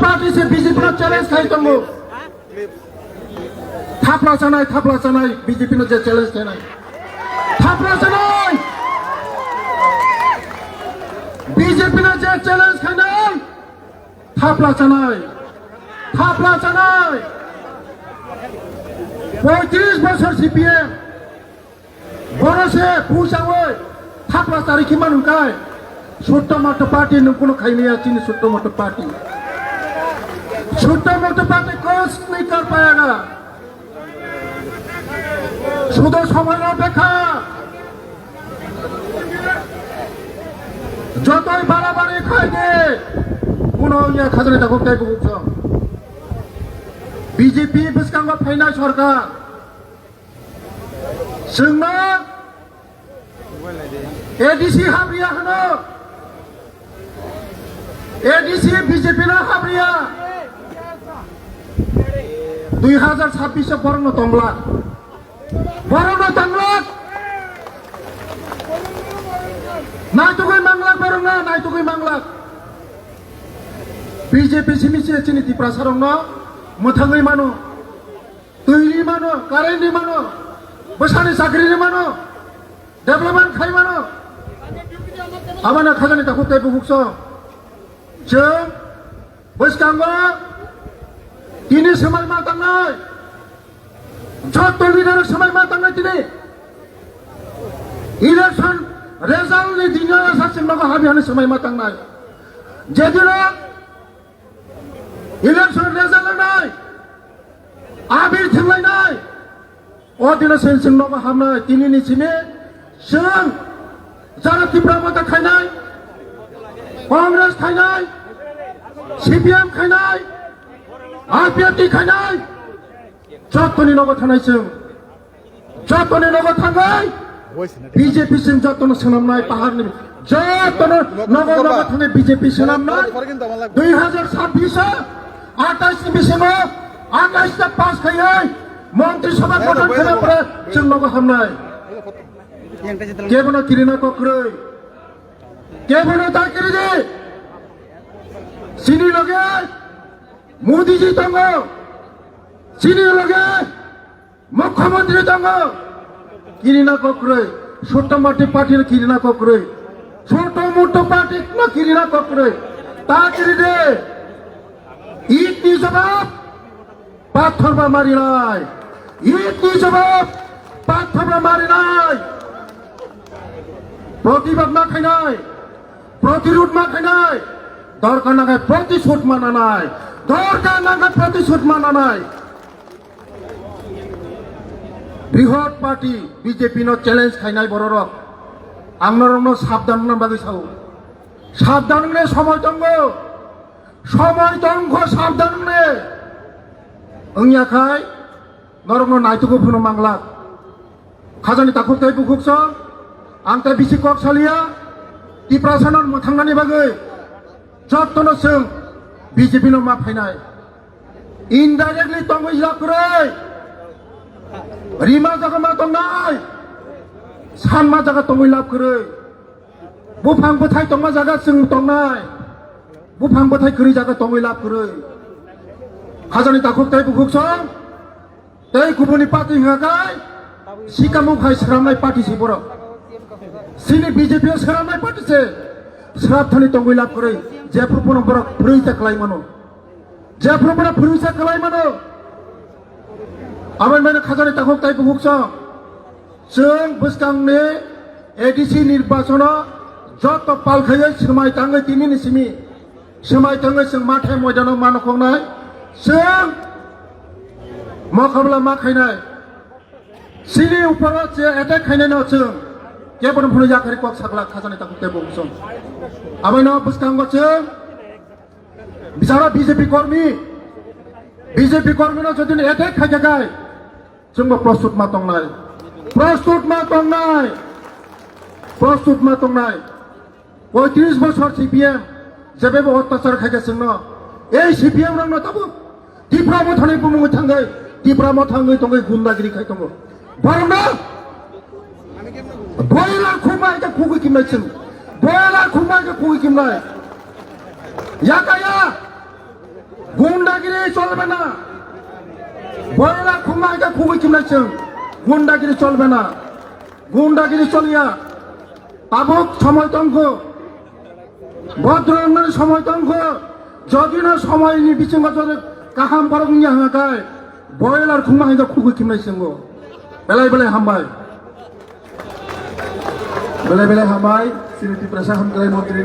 party से BJP ने challenge खाई तुम थापला चनाई बीजेपी ने चैलेंज खाई नहीं थापला चनाई बीजेपी ने चैलेंज खाई नहीं थापला चनाई 35 বছর সিপিএম বরসে পুষাওয়ে থাপলা তারিখি মানুকায় ছোট্ট মোটো পার্টি কোনো খাইনি আছে ছোট্ট মোটো পার্টি कुछ नहीं कर पाएगा শুধু সময় অপেক্ষা যতই বাড়াবাড়ি খাইবে কোনো খাজনা থাকুক তাই বুঝছ বিজেপি বিস্কাঙ্গ ফাইনাল সরকার जोंनो एडीसी हाब्रिया होनो एडीसी बीजेपी ना हाब्रिया 2026 बरनो तंगला नायतुगै मांगला बरंगा नायतुगै मांगला बीजेपी सिमिसे चिनि दिप्रासारंनो मोथाङै मानो दैनि मानो कारेन्टनि मानो बसानि साख्रिनि मानो डेभलपमेन्ट खाइ मानो आबाना खाजानि ताखौ ताइबो हुक्स जों बैसकांगो दिनै समाय मा थांनाय जत लिडार समाय मा थांनाय दिनै इलेक्शन रेजाल्टनि दिनै सासिम नगा हाबियानि समाय मा थांनाय जेदिन इलेक्शन रेजाल्ट होनाय आबिर थेंलायनाय अदिना सेनसिं नगा हाबनाय दिनैनि सिमे जों जारा त्रिपुरा माता खायनाय कांग्रेस खायनाय सीपीएम खायनाय आरपीएफटी खायनाय जतनि नगा थानाय जों जतनि नगा थांनाय बीजेपी सिं जतन सोनामनाय पाहारनि जतन नगा थानाय बीजेपी सोनामनाय 2026 28 बिसिमाव 28 ता पास खायै মন্ত্রিসভা গঠন করার পরে जों नगा हामनाय केबनो किरिना कक्रै केबनो दाकिरिजे सिनि लगे मोदी जी दङ सिनि लगे मुख्यमंत्री दङ किरिना कक्रै छोट मोटी पार्टी किरिना कक्रै छोट मोटो पार्टी न किरिना कक्रै दाकिरिजे ईदनि जवाब पाथरबा मारिनाय ईदनि जवाब पाथरबा मारिनाय प्रतिबाद मा खायनाय प्रतिरोध मा खायनाय दरकार नागाय प्रतिशोध मानानाय दरकार नागाय प्रतिशोध मानानाय बृहत पार्टी बीजेपी नो चैलेंज खायनाय बररक आंनरनो साबधान ना बागै साव साबधान ने समय दंग साबधान ने अंगियाखाय नरनो नायतुगो फुनो मांगला खाजानि ताखौ ताइ बुखुकस आंता बिसि कक सालिया तिप्रासानन मोथांनानि बागै जतन जों बीजेपी नो मा फायनाय इनडाइरेक्टली तंगै जाखरै रिमा जागा मा दंनाय सान मा जागा तंगै लाबखरै बुफां बोथाय तंमा जागा जों दंनाय बुफां बोथाय खरै जागा तंगै लाबखरै खाजानि ताखौ ताइ बुखुकस ताइ गुबुननि पार्टी हागाय सिकामु खाय सरामनाय पार्टी से बर सिनि बीजेपी सरामनाय पार्टी से सराबथानि तंगै लाबखरै जेफ्रुपन बर फुरैसा खालाय मानो जेफ्रुपन फुरैसा खालाय मानो आबाय माने खाजानि ताखौ ताइ बुखुकस जों बोसकांनि एडीसी निर्वाचन जत पालखायै समाय थाङै दिनैनि सिमि समाय थाङै जों माथाय मैदानाव मानखंनाय जों मखाबला मा खायनाय सिनि ऊपर जे अटैक खायनाय न जों केबन फुनो जाखारि कक सागला खाजानि ताखौ ताइ बुखुकस आबायनो बोसकांग जों बिचारा बीजेपी कर्मी न जदि अटैक खायगाय जोंबो प्रस्तुत मा दंनाय प्रस्तुत मा दंनाय 35 বছর सीपीएम जेबेबो अत्याचार खायगासिनो न ए सीपीएम रंनो ताबो तिप्रा मोथाङै बुमुङै थाङै तिप्रा मोथाङै दङै गुन्दागिरि खाय दङ बरंना बयलार खुमाय जा खुगै किमनाय जों बयलार खुमाय जा खुगै किमनाय याकाया চলবে না বয়লা খুমাইকে খুবই চিমলাইছেন গুন্ডাগিরি চলবে না গুন্ডাগিরি চলিয়া আবক সময় তঙ্ক ভদ্রঙ্গের সময় তঙ্ক যদি না সময় নি বিচিং বাজারে কাহাম পারক নিয়া হাকায় বয়লার খুমাইকে খুবই চিমলাইছেন গো বেলায় বেলায় হামবাই বেলায় বেলায় হামবাই সিলেটি প্রশাসন মন্ত্রী